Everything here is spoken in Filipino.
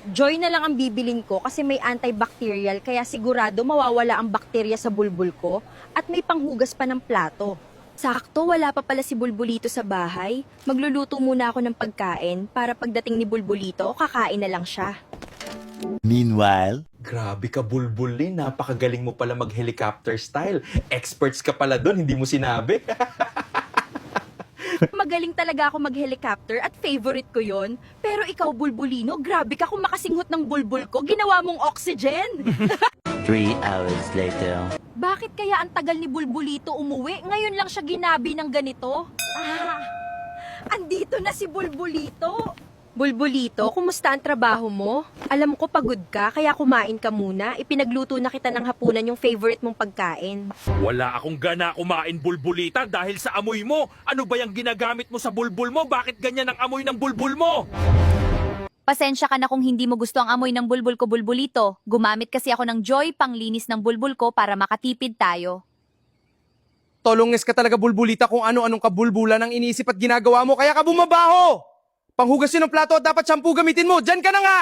Joy na lang ang bibilin ko kasi may antibacterial kaya sigurado mawawala ang bakterya sa bulbul ko at may panghugas pa ng plato. Sakto, wala pa pala si Bulbulito sa bahay. Magluluto muna ako ng pagkain para pagdating ni Bulbulito, kakain na lang siya. Meanwhile, Grabe ka, Bulbulin. Napakagaling mo pala mag-helicopter style. Experts ka pala doon, hindi mo sinabi. Magaling talaga ako mag-helicopter at favorite ko yon. Pero ikaw, Bulbulino, grabe ka kung makasinghot ng bulbul ko. Ginawa mong oxygen. 3 hours later. Bakit kaya ang tagal ni Bulbulito umuwi? Ngayon lang siya ginabi ng ganito. Andito na si Bulbulito. Bulbulito, kumusta ang trabaho mo? Alam ko pagod ka, kaya kumain ka muna. Ipinagluto na kita ng hapunan yung favorite mong pagkain. Wala akong gana kumain bulbulita dahil sa amoy mo. Ano ba yung ginagamit mo sa bulbul mo? Bakit ganyan ang amoy ng bulbul mo? Pasensya ka na kung hindi mo gusto ang amoy ng bulbul ko, Bulbulito. Gumamit kasi ako ng Joy panglinis ng bulbul ko para makatipid tayo. Tolonges ka talaga, Bulbulita, kung ano-anong kabulbulan ang iniisip at ginagawa mo, kaya ka bumabaho! Panghugas yun ng plato at dapat shampoo gamitin mo, dyan ka na nga!